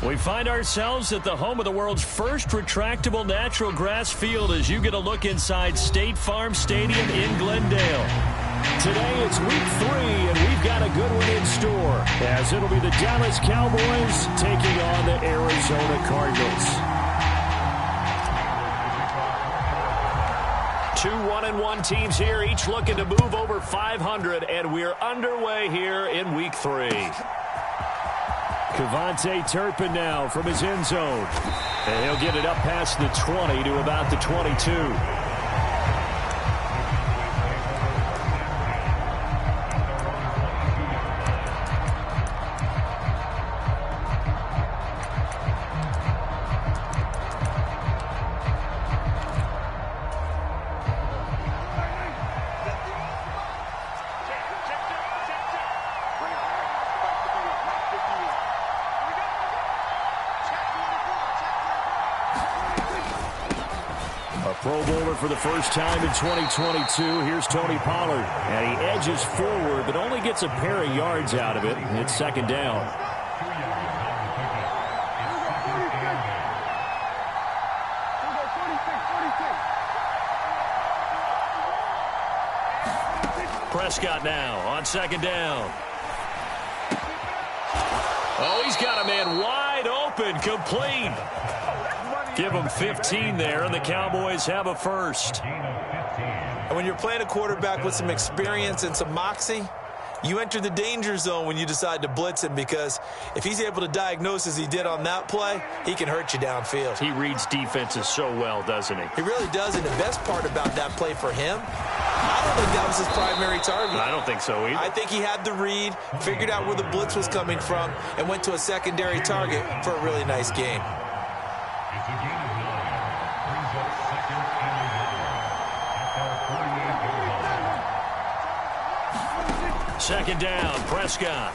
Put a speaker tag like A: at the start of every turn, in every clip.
A: We find ourselves at the home of the world's first retractable natural grass field as you get a look inside State Farm Stadium in Glendale. Today it's week 3, and we've got a good one in store, as it'll be the Dallas Cowboys taking on the Arizona Cardinals. 2 1-1 teams here, each looking to move over 500, and we're underway here in week 3. Kevontae Turpin now from his end zone. And he'll get it up past the 20 to about the 22. Pro Bowler for the first time in 2022. Here's Tony Pollard. And he edges forward, but only gets a pair of yards out of it. It's second down. Prescott now on second down. Oh, he's got a man wide open, complete. Give them 15 there, and the Cowboys have a first.
B: And when you're playing a quarterback with some experience and some moxie, you enter the danger zone when you decide to blitz him, because if he's able to diagnose as he did on that play, he can hurt you downfield.
A: He reads defenses so well, doesn't he?
B: He really does, and the best part about that play for him, I don't think that was his primary target.
A: I don't think so either.
B: I think he had the read, figured out where the blitz was coming from, and went to a secondary target for a really nice game.
A: Second down, Prescott.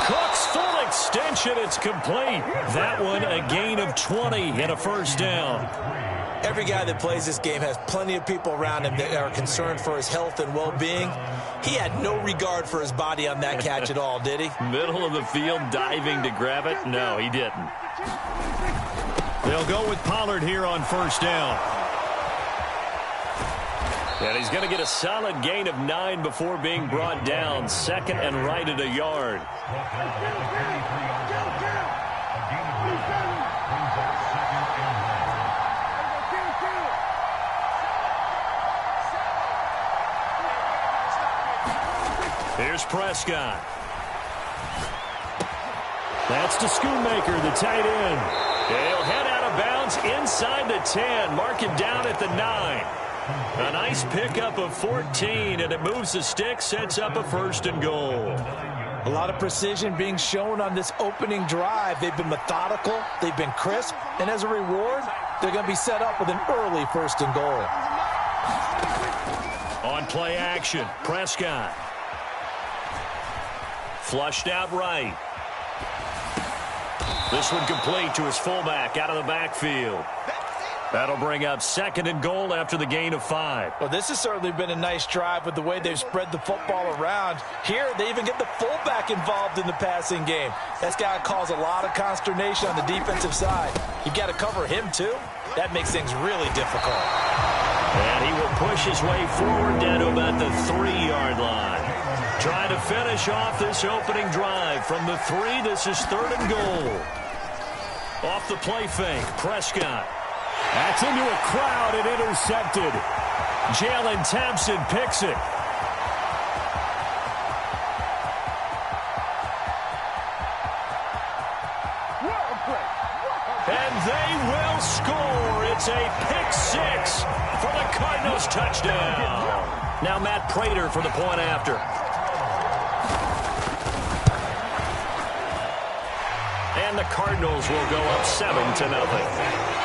A: Cooks full extension, it's complete. That one a gain of 20 and a first down.
B: Every guy that plays this game has plenty of people around him that are concerned for his health and well-being. He had no regard for his body on that catch at all, did he?
A: Middle of the field, diving to grab it? No, he didn't. They'll go with Pollard here on first down. And he's going to get a solid gain of 9 before being brought down. Second and right at a yard. Here's Prescott. That's to Schoonmaker, the tight end. He'll head out of bounds inside the 10. Mark him down at the 9. A nice pickup of 14, and it moves the stick, sets up a first and goal.
B: A lot of precision being shown on this opening drive. They've been methodical, they've been crisp, and as a reward, they're going to be set up with an early first and goal.
A: On play action, Prescott. Flushed out right. This one complete to his fullback out of the backfield. That'll bring up second and goal after the gain of 5.
B: Well, this has certainly been a nice drive with the way they've spread the football around. Here, they even get the fullback involved in the passing game. That's got to cause a lot of consternation on the defensive side. You got to cover him, too. That makes things really difficult.
A: And he will push his way forward down to about the 3-yard line. Trying to finish off this opening drive from the 3. This is third and goal. Off the play fake, Prescott. That's into a crowd and intercepted. Jalen Thompson picks it. And they will score. It's a pick 6 for the Cardinals touchdown. Now Matt Prater for the point after. And the Cardinals will go up 7-0.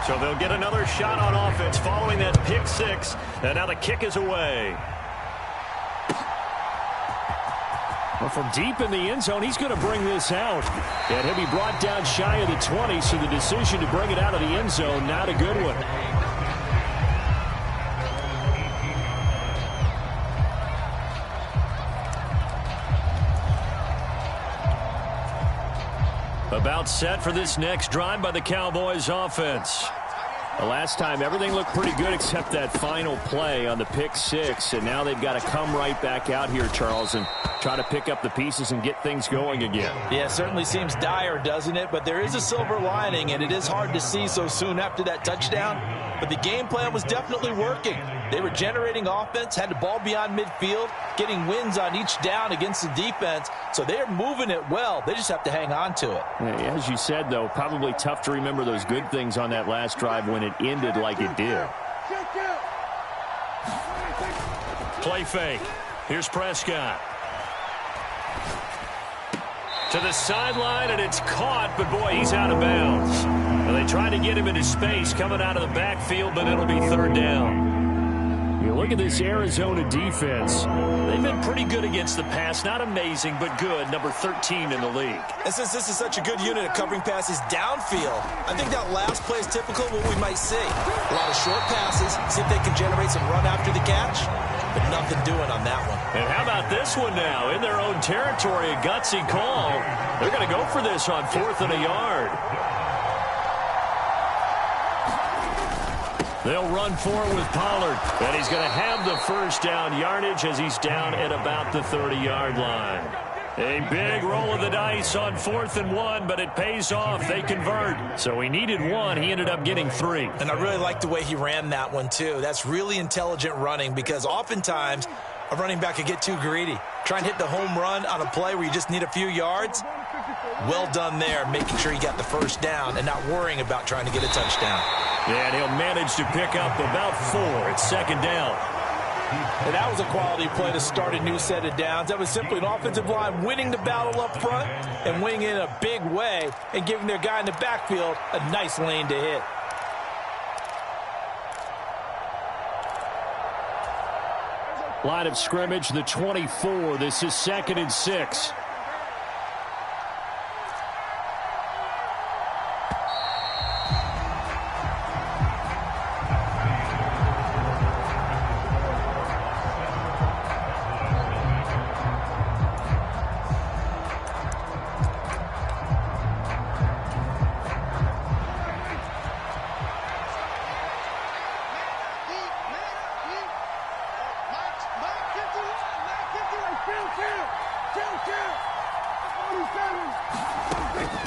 A: So they'll get another shot on offense following that pick 6. And now the kick is away. Well, from deep in the end zone, he's going to bring this out. And he'll be brought down shy of the 20, so the decision to bring it out of the end zone, not a good one. About set for this next drive by the Cowboys offense. The last time, everything looked pretty good except that final play on the pick six. And now they've got to come right back out here, Charles, and try to pick up the pieces and get things going again.
B: Yeah, it certainly seems dire, doesn't it? But there is a silver lining, and it is hard to see so soon after that touchdown. But the game plan was definitely working. They were generating offense, had the ball beyond midfield, getting wins on each down against the defense. So they're moving it well. They just have to hang on to it.
A: As you said, though, probably tough to remember those good things on that last drive when it ended like it did. Play fake. Here's Prescott. To the sideline, and it's caught, but boy, he's out of bounds. Well, they tried to get him into space coming out of the backfield, but it'll be third down. You look at this Arizona defense. They've been pretty good against the pass. Not amazing, but good. Number 13 in the league.
B: And since this is such a good unit at covering passes downfield, I think that last play is typical of what we might see. A lot of short passes, see if they can generate some run after the catch, but nothing doing on that one.
A: And how about this one now? In their own territory, a gutsy call. They're going to go for this on 4th and a yard. They'll run forward with Pollard, and he's going to have the first down yardage as he's down at about the 30-yard line. A big roll of the dice on 4th and 1, but it pays off. They convert. So he needed 1. He ended up getting 3.
B: And I really like the way he ran that one, too. That's really intelligent running because oftentimes a running back could get too greedy. Try and hit the home run on a play where you just need a few yards. Well done there, making sure he got the first down and not worrying about trying to get a touchdown.
A: And he'll manage to pick up about 4. It's 2nd down.
B: And that was a quality play to start a new set of downs. That was simply an offensive line winning the battle up front and winning in a big way and giving their guy in the backfield a nice lane to hit.
A: Line of scrimmage, the 24. This is 2nd and 6.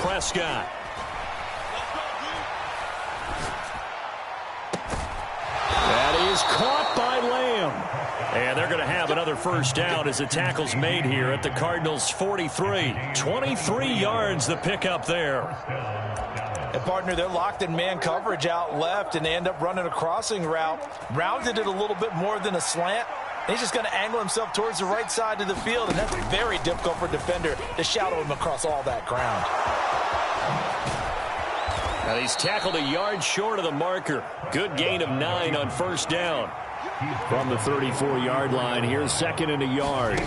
A: Prescott. That is caught by Lamb. And they're going to have another first down as the tackle's made here at the Cardinals' 43. 23 yards the pickup there.
B: And partner, they're locked in man coverage out left, and they end up running a crossing route. Rounded it a little bit more than a slant. He's just going to angle himself towards the right side of the field, and that's very difficult for a defender to shadow him across all that ground.
A: Now he's tackled a yard short of the marker. Good gain of 9 on first down. From the 34-yard line, here's 2nd and a yard.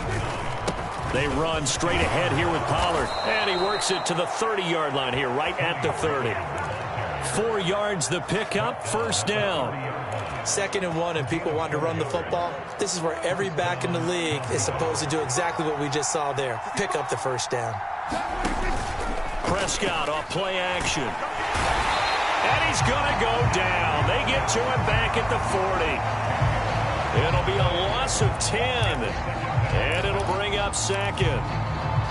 A: They run straight ahead here with Pollard, and he works it to the 30-yard line here, right at the 30. 4 yards the pickup, first down.
B: 2nd and 1, and people want to run the football. This is where every back in the league is supposed to do exactly what we just saw there. Pick up the first down.
A: Prescott off play action. And he's going to go down. They get to him back at the 40. It'll be a loss of 10. And it'll bring up 2nd.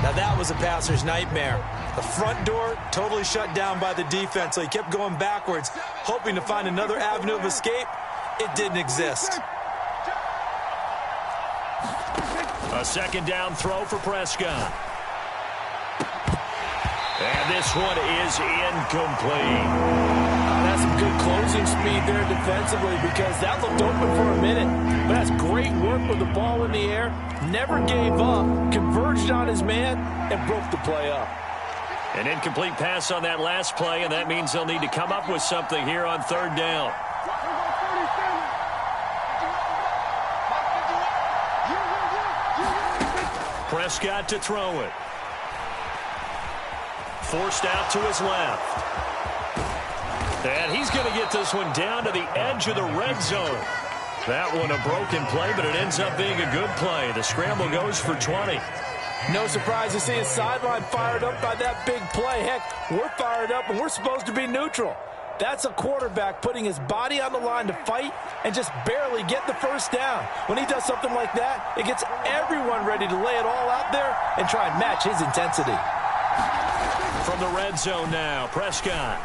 B: Now that was a passer's nightmare. The front door totally shut down by the defense, so he kept going backwards, hoping to find another avenue of escape. It didn't exist.
A: A 2nd down throw for Prescott. And this one is incomplete.
B: That's some good closing speed there defensively because that looked open for a minute. But that's great work with the ball in the air. Never gave up, converged on his man, and broke the play up.
A: An incomplete pass on that last play, and that means they'll need to come up with something here on 3rd down. Prescott to throw it. Forced out to his left. And he's going to get this one down to the edge of the red zone. That one a broken play, but it ends up being a good play. The scramble goes for 20.
B: No surprise to see his sideline fired up by that big play. Heck, we're fired up and we're supposed to be neutral. That's a quarterback putting his body on the line to fight and just barely get the first down. When he does something like that, it gets everyone ready to lay it all out there and try and match his intensity.
A: From the red zone now, Prescott.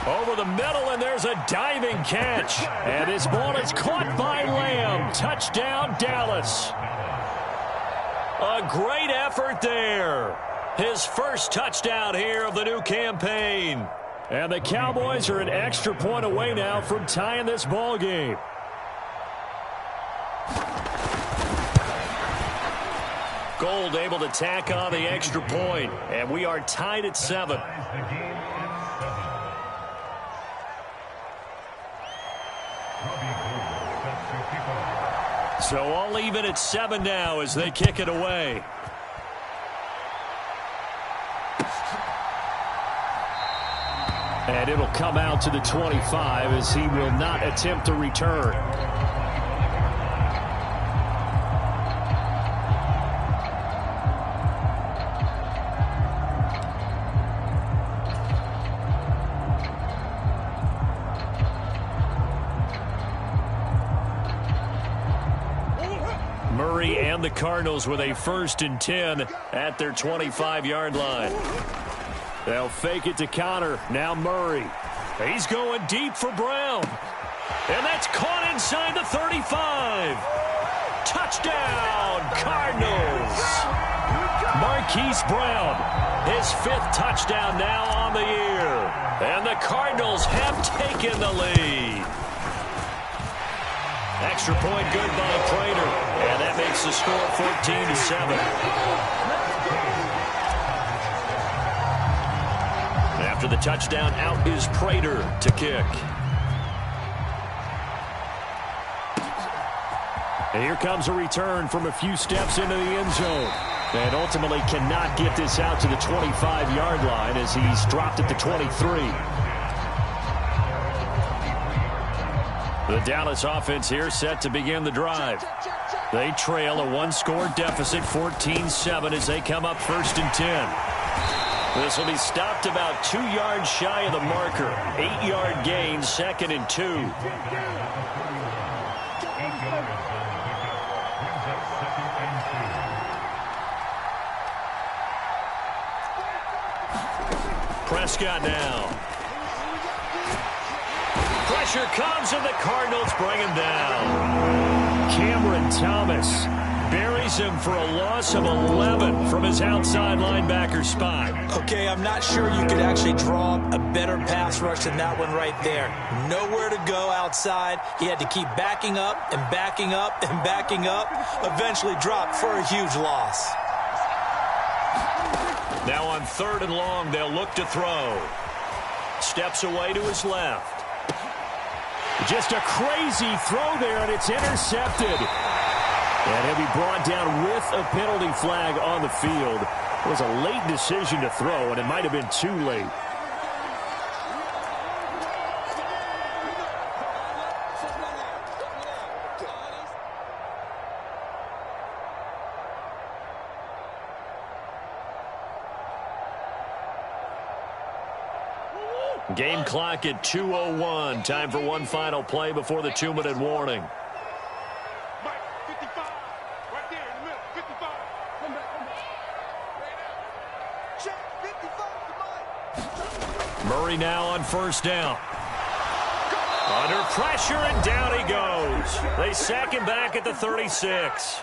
A: Over the middle, and there's a diving catch. And his ball is caught by Lamb. Touchdown, Dallas. A great effort there. His first touchdown here of the new campaign. And the Cowboys are an extra point away now from tying this ball game. Gold able to tack on the extra point, and we are tied at 7. So all even at 7 now as they kick it away. And it'll come out to the 25 as he will not attempt to return. Murray and the Cardinals with a 1st and 10 at their 25-yard line. They'll fake it to Connor. Now Murray. He's going deep for Brown. And that's caught inside the 35. Touchdown, Cardinals. Marquise Brown, his 5th touchdown now on the year. And the Cardinals have taken the lead. Extra point good by Prater. And that makes the score 14-7. After the touchdown, out is Prater to kick. And here comes a return from a few steps into the end zone. And ultimately cannot get this out to the 25-yard line as he's dropped at the 23. The Dallas offense here set to begin the drive. They trail a 1-score deficit, 14-7, as they come up 1st and 10. This will be stopped about 2 yards shy of the marker. 8-yard gain, 2nd and 2. Prescott now. Pressure comes, and the Cardinals bring him down. Cameron Thomas buries him for a loss of 11 from his outside linebacker spot.
B: Okay, I'm not sure you could actually draw a better pass rush than that one right there. Nowhere to go outside. He had to keep backing up and backing up and backing up. Eventually dropped for a huge loss.
A: Now on 3rd and long, they'll look to throw. Steps away to his left. Just a crazy throw there, and it's intercepted. And he'll be brought down with a penalty flag on the field. It was a late decision to throw, and it might have been too late. Game clock at 2:01. Time for one final play before the 2-minute warning. Murray now on 1st down. Under pressure, and down he goes. They sack him back at the 36.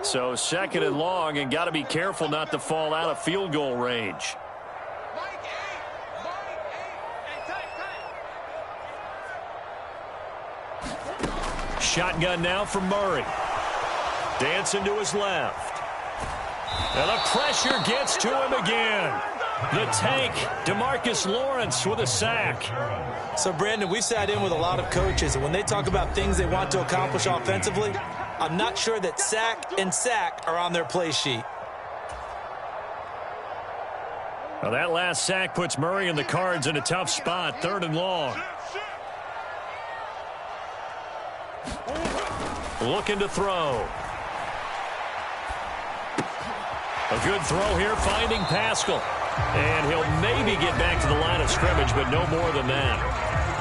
A: So 2nd and long, and got to be careful not to fall out of field goal range. Shotgun now from Murray. Dancing to his left. And the pressure gets to him again. The tank, DeMarcus Lawrence with a sack.
B: So, Brandon, we've sat in with a lot of coaches, and when they talk about things they want to accomplish offensively, I'm not sure that sack and sack are on their play sheet.
A: Well, that last sack puts Murray and the Cards in a tough spot, 3rd and long. Looking to throw. A good throw here, finding Pascal. And he'll maybe get back to the line of scrimmage, but no more than that.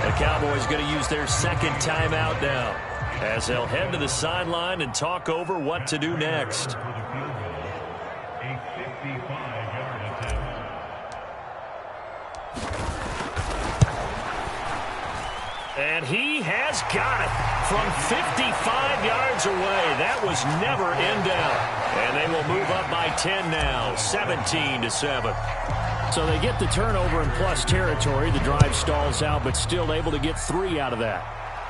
A: The Cowboys going to use their second timeout now, as they'll head to the sideline and talk over what to do next. And he has got it from 55 yards away. That was never in doubt. And they will move up by 10 now, 17-7. So they get the turnover in plus territory. The drive stalls out, but still able to get 3 out of that.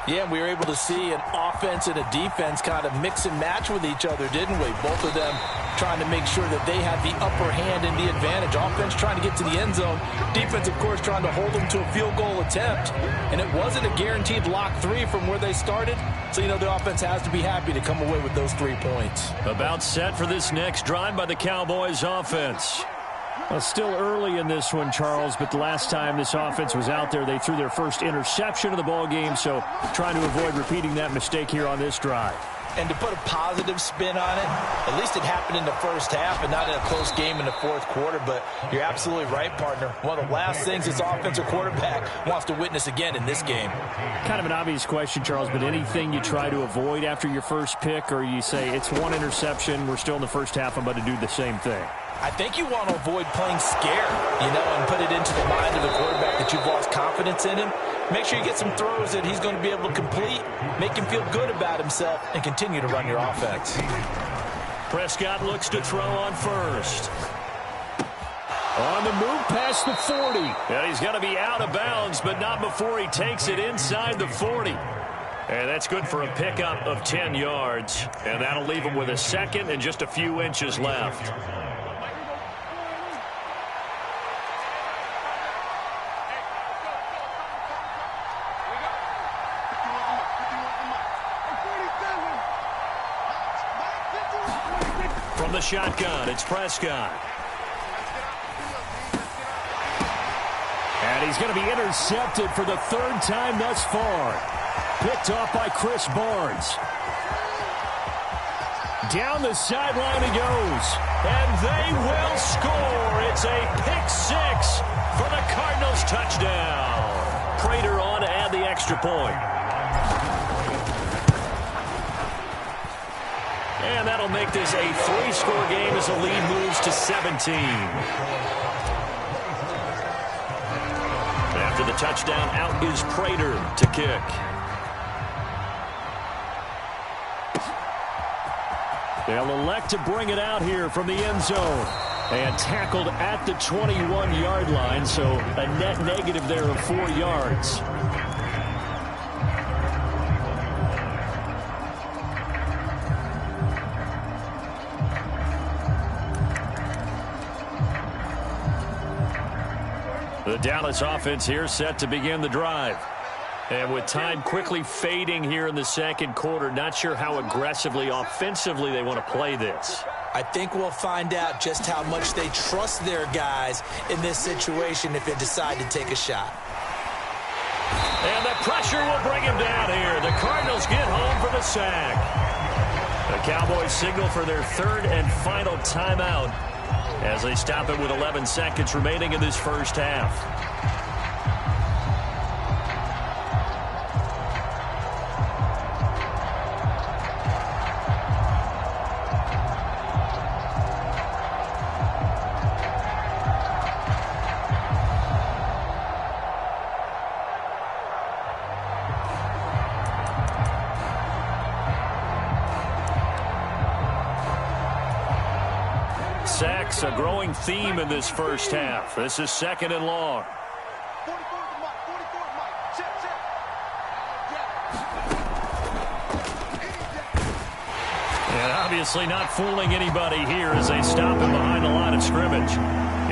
B: Yeah, we were able to see an offense and a defense kind of mix and match with each other, didn't we? Both of them trying to make sure that they had the upper hand and the advantage. Offense trying to get to the end zone. Defense, of course, trying to hold them to a field goal attempt. And it wasn't a guaranteed lock 3 from where they started. So, you know, the offense has to be happy to come away with those 3 points.
A: About set for this next drive by the Cowboys offense. Well, still early in this one, Charles, but the last time this offense was out there, they threw their first interception of the ball game, so trying to avoid repeating that mistake here on this drive.
B: And to put a positive spin on it, at least it happened in the first half and not in a close game in the fourth quarter, but you're absolutely right, partner. One of the last things this offensive quarterback wants to witness again in this game.
A: Kind of an obvious question, Charles, but anything you try to avoid after your first pick, or you say it's 1 interception, we're still in the first half, I'm about to do the same thing?
B: I think you want to avoid playing scared, you know, and put it into the mind of the quarterback that you've lost confidence in him. Make sure you get some throws that he's going to be able to complete, make him feel good about himself, and continue to run your offense.
A: Prescott looks to throw on first. On the move past the 40. And he's going to be out of bounds, but not before he takes it inside the 40. And that's good for a pickup of 10 yards. And that'll leave him with a second and just a few inches left. From the shotgun, it's Prescott. And he's going to be intercepted for the 3rd time thus far. Picked off by Chris Barnes. Down the sideline he goes. And they will score. It's a pick 6 for the Cardinals touchdown. Prater on to add the extra point. And that'll make this a 3-score game as the lead moves to 17. After the touchdown, out is Prater to kick. They'll elect to bring it out here from the end zone. And tackled at the 21-yard line, so a net negative there of 4 yards. The Dallas offense here set to begin the drive. And with time quickly fading here in the second quarter, not sure how aggressively, offensively they want to play this.
B: I think we'll find out just how much they trust their guys in this situation if they decide to take a shot.
A: And the pressure will bring him down here. The Cardinals get home for the sack. The Cowboys signal for their 3rd and final timeout as they stop it with 11 seconds remaining in this first half. Sacks, a growing theme in this first half. This is 2nd and long. And obviously not fooling anybody here as they stop him behind the line of scrimmage.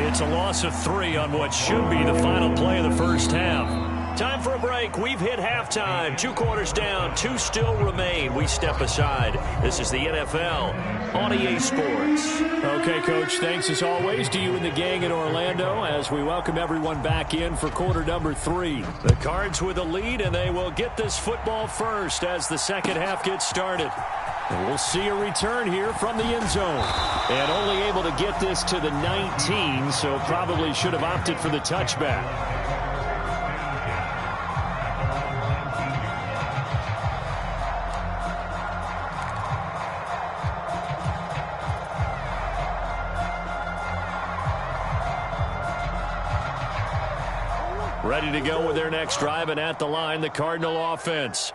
A: It's a loss of 3 on what should be the final play of the first half. Time for a break. We've hit halftime. 2 quarters down. 2 still remain. We step aside. This is the NFL on EA Sports.
C: Okay, Coach, thanks as always to you and the gang in Orlando as we welcome everyone back in for quarter number 3.
A: The Cards with a lead, and they will get this football first as the second half gets started.
C: And we'll see a return here from the end zone.
A: And only able to get this to the 19, so probably should have opted for the touchback. Ready to go with their next drive, and at the line, the Cardinal offense.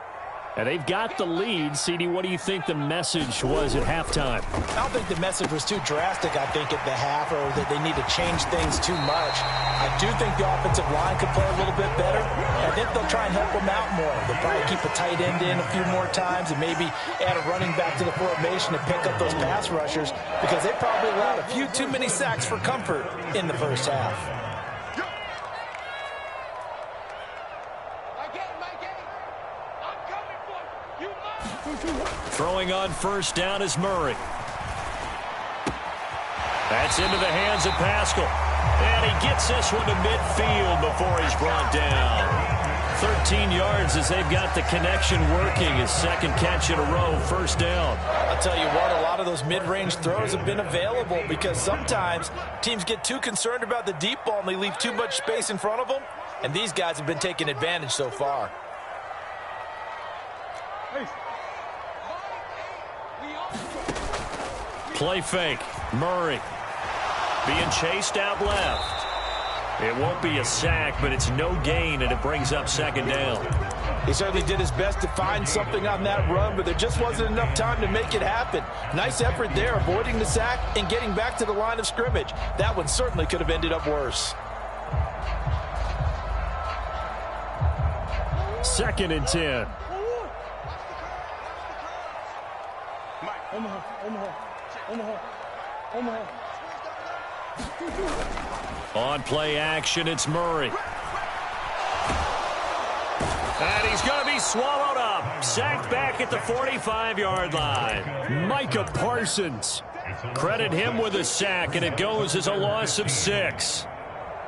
C: And they've got the lead. CD, what do you think the message was at halftime?
B: I don't think the message was too drastic, I think, at the half, or that they need to change things too much. I do think the offensive line could play a little bit better. I think they'll try and help them out more. They'll probably keep a tight end in a few more times and maybe add a running back to the formation to pick up those pass rushers, because they probably allowed a few too many sacks for comfort in the first half.
A: Throwing on first down is Murray. That's into the hands of Pascal. And he gets this one to midfield before he's brought down. 13 yards as they've got the connection working. His second catch in a row, first down.
B: I'll tell you what, a lot of those mid-range throws have been available because sometimes teams get too concerned about the deep ball and they leave too much space in front of them. And these guys have been taking advantage so far.
A: Play fake. Murray being chased out left. It won't be a sack, but it's no gain, and it brings up second down.
B: He certainly did his best to find something on that run, but there just wasn't enough time to make it happen. Nice effort there, avoiding the sack and getting back to the line of scrimmage. That one certainly could have ended up worse.
C: 2nd and 10.
A: On play action, it's Murray. And he's going to be swallowed up. Sacked back at the 45-yard line.
C: Micah Parsons.
A: Credit him with a sack, and it goes as a loss of 6.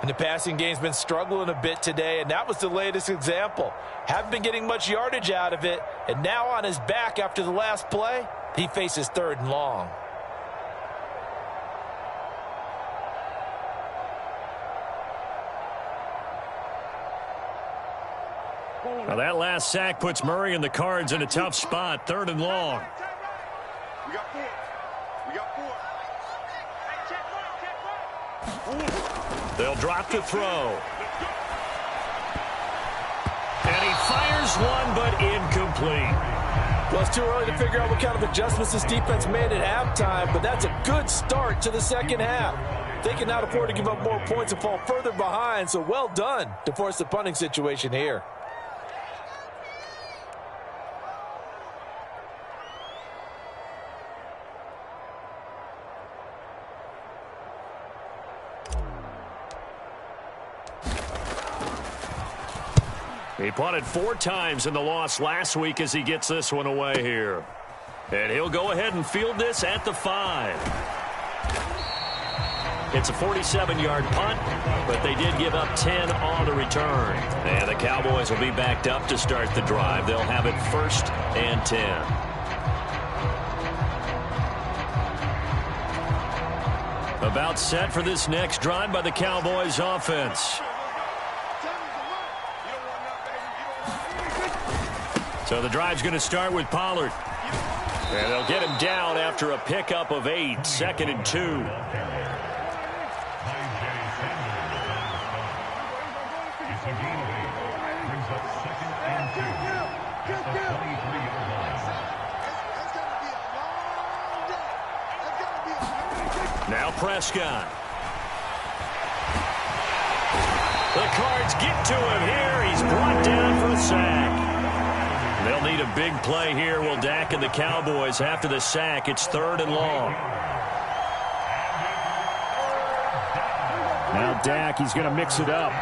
B: And the passing game's been struggling a bit today, and that was the latest example. Haven't been getting much yardage out of it, and now on his back after the last play, he faces 3rd and long.
A: Well, that last sack puts Murray and the Cards in a tough spot, 3rd and long.
D: We got 4. We got 4.
A: They'll drop the throw. And he fires one, but incomplete.
B: Well, it's too early to figure out what kind of adjustments this defense made at halftime, but that's a good start to the second half. They can not afford to give up more points and fall further behind, so well done to force the punting situation here.
A: He punted 4 times in the loss last week as he gets this one away here. And he'll go ahead and field this at the 5. It's a 47-yard punt, but they did give up 10 on the return. And the Cowboys will be backed up to start the drive. They'll have it 1st and 10. About set for this next drive by the Cowboys offense. So the drive's going to start with Pollard. And they'll get him down after a pickup of 8, 2nd and 2. Now Prescott. The Cards get to him here. He's brought down for a sack. They'll need a big play here. Will Dak and the Cowboys after the sack. It's 3rd and long.
C: Now Dak, he's going to mix it up.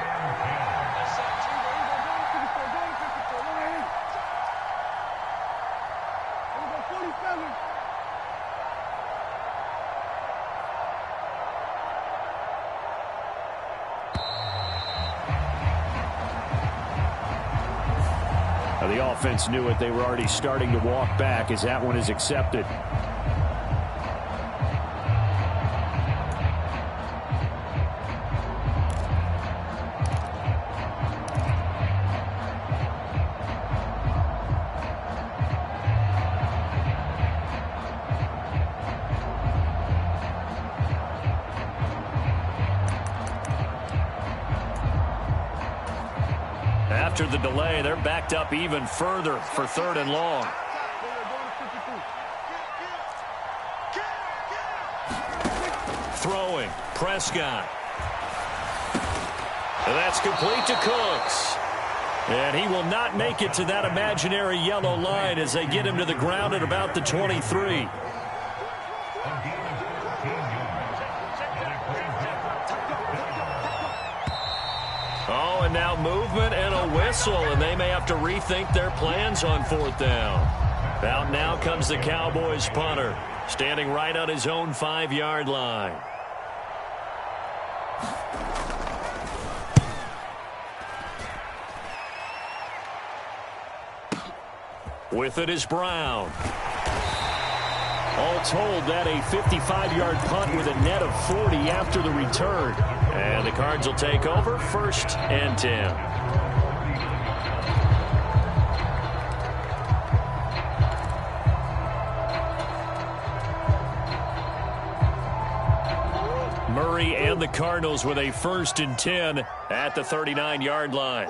C: The offense knew it. They were already starting to walk back as that one is accepted. After the delay, they're backed up even further for 3rd and long. Throwing, Prescott. And that's complete to Cooks. And he will not make it to that imaginary yellow line as they get him to the ground at about the 23. Oh, and now movement and a whistle, and they may have to rethink their plans on 4th down. Out now comes the Cowboys punter, standing right on his own 5-yard line. With it is Brown. All told, that a 55-yard punt with a net of 40 after the return. And the Cards will take over 1st and 10. Murray and the Cardinals with a 1st and 10 at the 39-yard line.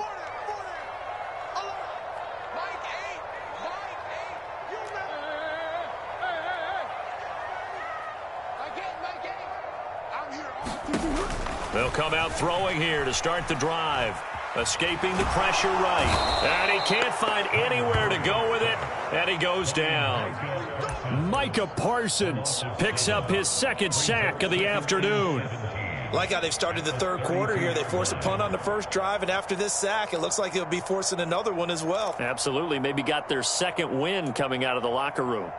C: They'll come out throwing here to start the drive. Escaping the pressure right. And he can't find anywhere to go with it. And he goes down. Micah Parsons picks up his 2nd sack of the afternoon.
B: Like how they've started the 3rd quarter here. They force a punt on the 1st drive, and after this sack, it looks like they'll be forcing another one as well.
C: Absolutely. Maybe got their 2nd win coming out of the locker room.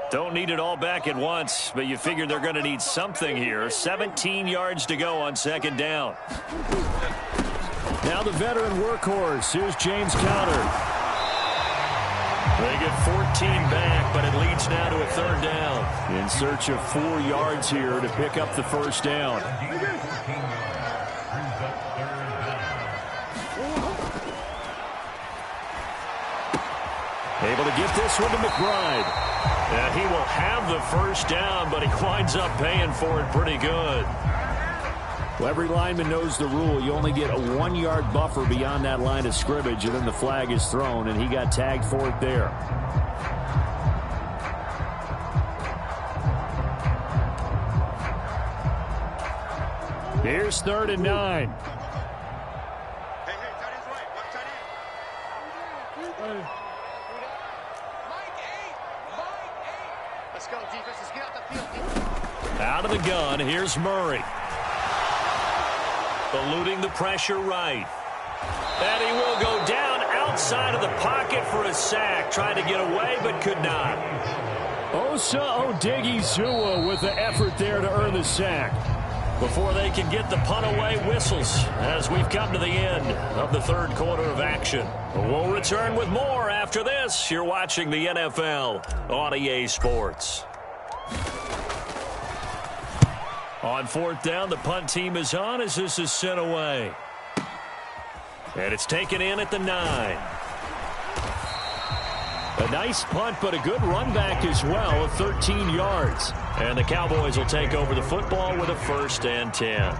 C: Don't need it all back at once, but you figure they're going to need something here. 17 yards to go on 2nd down. Now the veteran workhorse. Here's James Conner. They get 14 back, but it leads now to a 3rd down. In search of 4 yards here to pick up the 1st down. Able to get this one to McBride. And he will have the 1st down, but he winds up paying for it pretty good. Well, every lineman knows the rule. You only get a 1-yard buffer beyond that line of scrimmage, and then the flag is thrown, and he got tagged for it there. Here's 3rd and 9. Out of the gun, here's Murray. Eluding the pressure right. And he will go down outside of the pocket for a sack. Tried to get away, but could not. Osa Odighizuwa with the effort there to earn the sack. Before they can get the punt away, whistles as we've come to the end of the 3rd quarter of action. We'll return with more after this. You're watching the NFL on EA Sports. On 4th down, the punt team is on as this is sent away. And it's taken in at the 9. A nice punt, but a good run back as well of 13 yards. And the Cowboys will take over the football with a 1st and 10.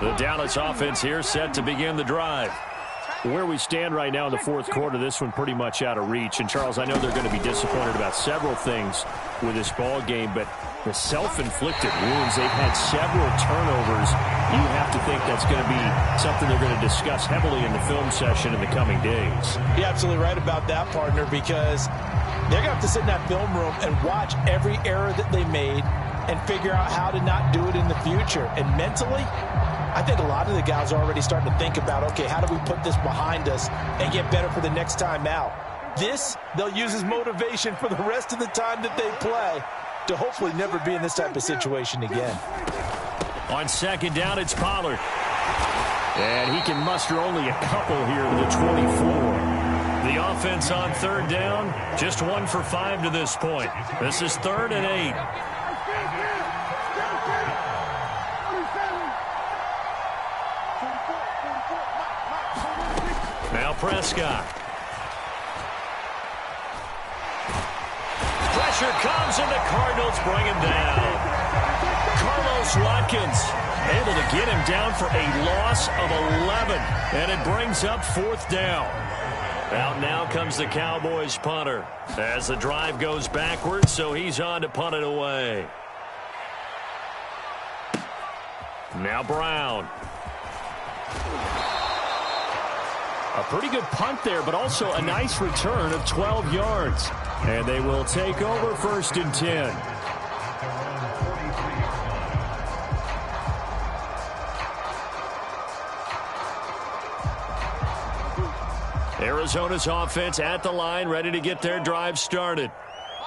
C: The Dallas offense here set to begin the drive. Where we stand right now in the 4th quarter, this one pretty much out of reach. And, Charles, I know they're going to be disappointed about several things with this ball game, but the self-inflicted wounds, they've had several turnovers. You have to think that's going to be something they're going to discuss heavily in the film session in the coming days.
B: You're absolutely right about that, partner, because they're going to have to sit in that film room and watch every error that they made and figure out how to not do it in the future. And mentally, I think a lot of the guys are already starting to think about, okay, how do we put this behind us and get better for the next time out? This, they'll use as motivation for the rest of the time that they play to hopefully never be in this type of situation again.
C: On second down, it's Pollard. And he can muster only a couple here to the 24. The offense on third down, just 1 for 5 to this point. This is 3rd and 8. Now Prescott. Pressure comes, and the Cardinals bring him down. Carlos Watkins able to get him down for a loss of 11, and it brings up 4th down. Out now comes the Cowboys punter as the drive goes backwards, so he's on to punt it away. Now Brown. A pretty good punt there, but also a nice return of 12 yards. And they will take over 1st and 10. Arizona's offense at the line, ready to get their drive started.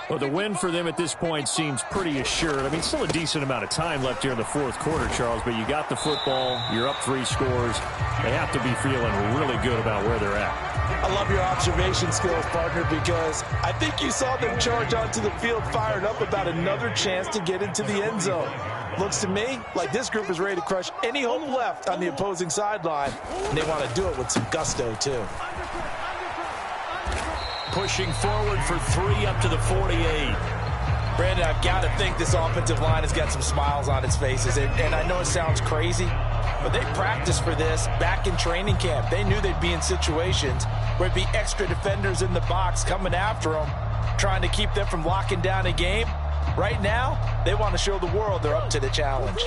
C: Well, the win for them at this point seems pretty assured. I mean, still a decent amount of time left here in the 4th quarter, Charles, but you got the football, you're up 3 scores. They have to be feeling really good about where they're at.
B: I love your observation skills, partner, because I think you saw them charge onto the field fired up about another chance to get into the end zone. Looks to me like this group is ready to crush any hope left on the opposing sideline, and they want to do it with some gusto, too.
A: Pushing forward for 3 up to the 48.
B: Brandon, I've got to think this offensive line has got some smiles on its faces, and I know it sounds crazy, but they practiced for this back in training camp. They knew they'd be in situations where it'd be extra defenders in the box coming after them, trying to keep them from locking down a game. Right now, they want to show the world they're up to the challenge.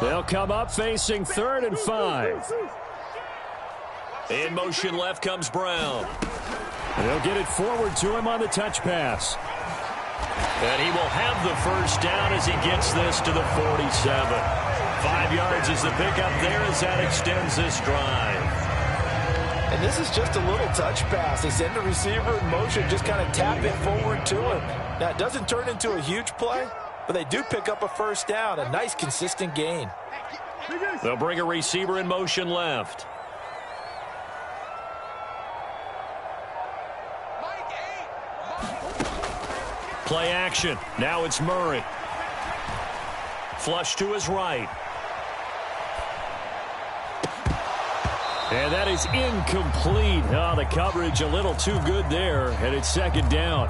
C: They'll come up facing 3rd and 5.
A: In motion left comes Brown.
C: They'll get it forward to him on the touch pass.
A: And he will have the 1st down as he gets this to the 47. 5 yards is the pickup there as that extends this drive.
B: And this is just a little touch pass. They send the receiver in motion, just kind of tap it forward to him. Now, it doesn't turn into a huge play, but they do pick up a 1st down, a nice, consistent gain.
A: They'll bring a receiver in motion left. Play action. Now it's Murray. Flush to his right.
C: And that is incomplete. Oh, the coverage a little too good there, and it's 2nd down.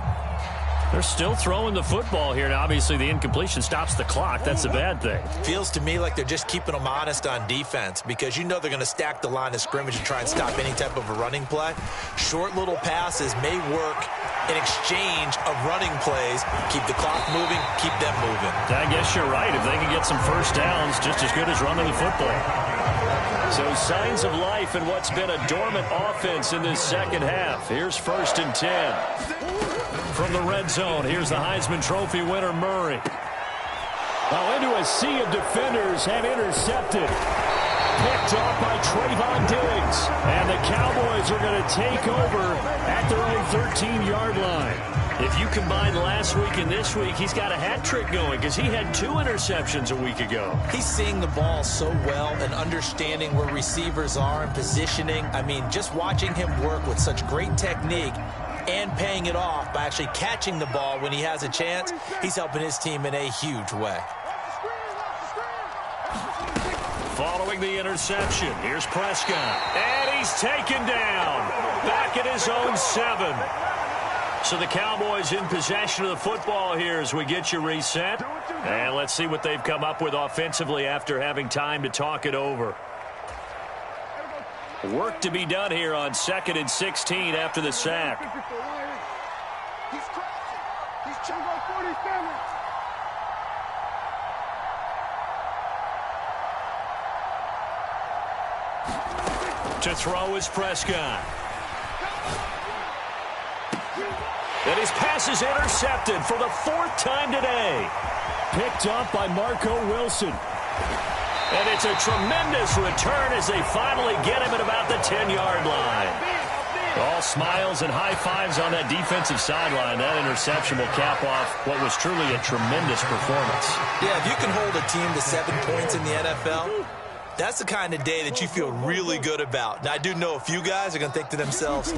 C: They're still throwing the football here. Now, obviously, the incompletion stops the clock. That's a bad thing.
B: Feels to me like they're just keeping them honest on defense because you know they're going to stack the line of scrimmage and try and stop any type of a running play. Short little passes may work in exchange of running plays. Keep the clock moving, keep them moving.
C: I guess you're right. If they can get some 1st downs, just as good as running the football.
A: So signs of life in what's been a dormant offense in this 2nd half. Here's 1st and 10. From the red zone, here's the Heisman Trophy winner, Murray.
C: Now into a sea of defenders and intercepted. Picked off by Trayvon Diggs. And the Cowboys are going to take over at their own 13-yard line.
A: If you combine last week and this week, he's got a hat trick going because he had 2 interceptions a week ago.
B: He's seeing the ball so well and understanding where receivers are and positioning. I mean, just watching him work with such great technique and paying it off by actually catching the ball when he has a chance, he's helping his team in a huge way.
A: Following the interception, here's Prescott. And he's taken down. Back at his own 7. So the Cowboys in possession of the football here as we get you reset. And let's see what they've come up with offensively after having time to talk it over. Work to be done here on 2nd and 16 after the sack.
D: He's crossing. He's chewing on 47.
A: To throw is Prescott. And his pass is intercepted for the 4th time today.
C: Picked up by Marco Wilson.
A: And it's a tremendous return as they finally get him at about the 10-yard line. All smiles and high fives on that defensive sideline. That interception will cap off what was truly a tremendous performance.
B: Yeah, if you can hold a team to 7 points in the NFL, that's the kind of day that you feel really good about. Now, I do know a few guys are going to think to themselves,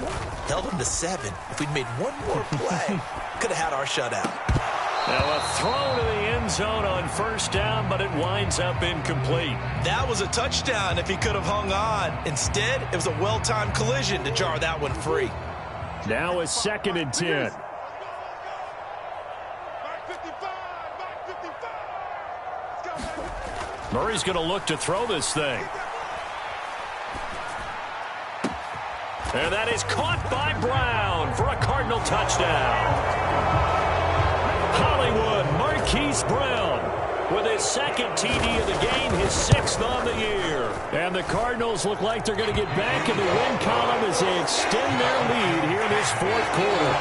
B: held them to 7. If we'd made one more play, could have had our shutout.
A: Now a throw to the end zone on first down, but it winds up incomplete.
B: That was a touchdown if he could have hung on. Instead, it was a well-timed collision to jar that one free.
C: Now a 2nd and 10.
A: Murray's going to look to throw this thing. And that is caught by Brown for a Cardinal touchdown. Hollywood Marquise Brown with his 2nd TD of the game, his 6th on the year.
C: And the Cardinals look like they're going to get back in the win column as they extend their lead here in this 4th quarter.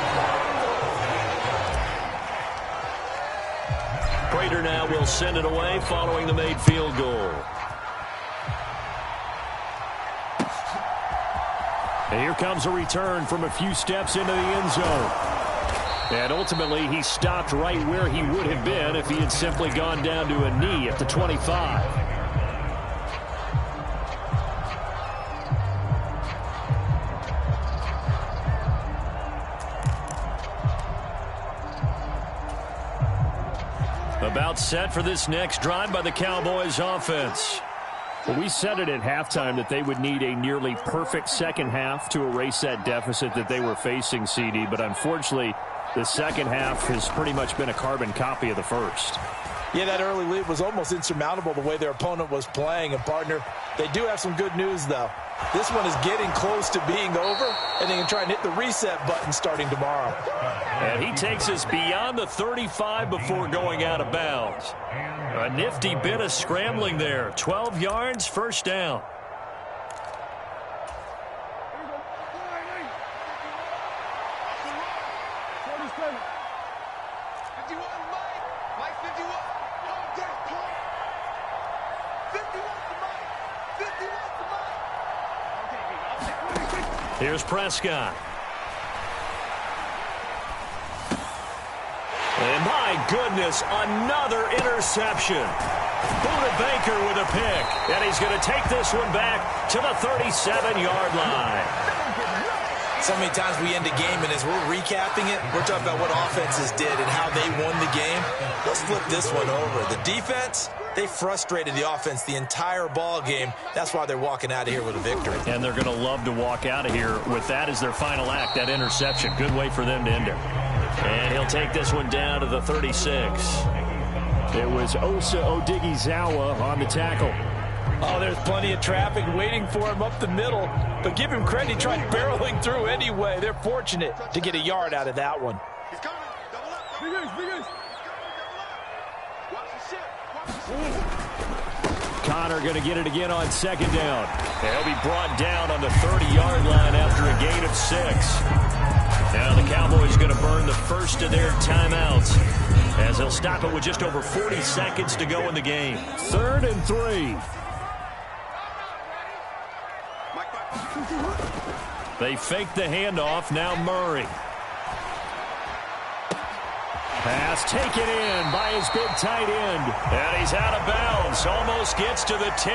A: Prater now will send it away following the made field goal.
C: And here comes a return from a few steps into the end zone. And ultimately, he stopped right where he would have been if he had simply gone down to a knee at the 25.
A: About set for this next drive by the Cowboys offense.
C: Well, we said it at halftime that they would need a nearly perfect second half to erase that deficit that they were facing, CD. But unfortunately, the second half has pretty much been a carbon copy of the first.
B: Yeah, that early lead was almost insurmountable the way their opponent was playing. And, partner, they do have some good news, though. This one is getting close to being over, and they can try and hit the reset button starting tomorrow.
A: And he takes us beyond the 35 before going out of bounds. A nifty bit of scrambling there. 12 yards, first down. Here's Prescott. And my goodness, another interception. Buda Baker with a pick. And he's going to take this one back to the 37-yard line.
B: So many times we end a game, and as we're recapping it, we're talking about what offenses did and how they won the game. Let's flip this one over. The defense, they frustrated the offense the entire ball game. That's why they're walking out of here with a victory.
A: And they're going to love to walk out of here with that as their final act, that interception. Good way for them to end it. And he'll take this one down to the 36.
C: It was Osa Odighizuwa on the tackle.
B: Oh, there's plenty of traffic waiting for him up the middle. But give him credit, he tried barreling through anyway. They're fortunate to get a yard out of that one.
D: He's coming. Double up. Big Ace. Watch the shit.
C: Connor going to get it again on 2nd down.
A: They'll be brought down on the 30-yard line after a gain of 6. Now the Cowboys going to burn the first of their timeouts as they'll stop it with just over 40 seconds to go in the game.
C: 3rd and 3.
A: They fake the handoff. Now Murray.
C: Pass taken in by his big tight end.
A: And he's out of bounds. Almost gets to the 10.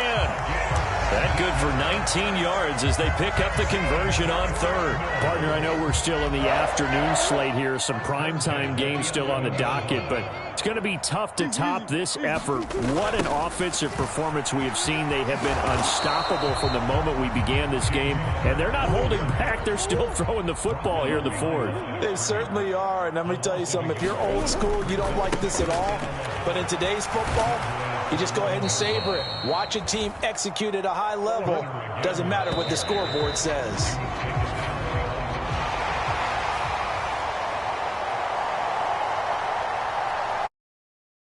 A: That good for 19 yards as they pick up the conversion on 3rd.
C: Partner, I know we're still in the afternoon slate here. Some primetime games still on the docket, but it's going to be tough to top this effort. What an offensive performance we have seen. They have been unstoppable from the moment we began this game, and they're not holding back. They're still throwing the football here in the 4th.
B: They certainly are, and let me tell you something. If you're old school, you don't like this at all. But in today's football, you just go ahead and savor it. Watch a team execute at a high level. Doesn't matter what the scoreboard says.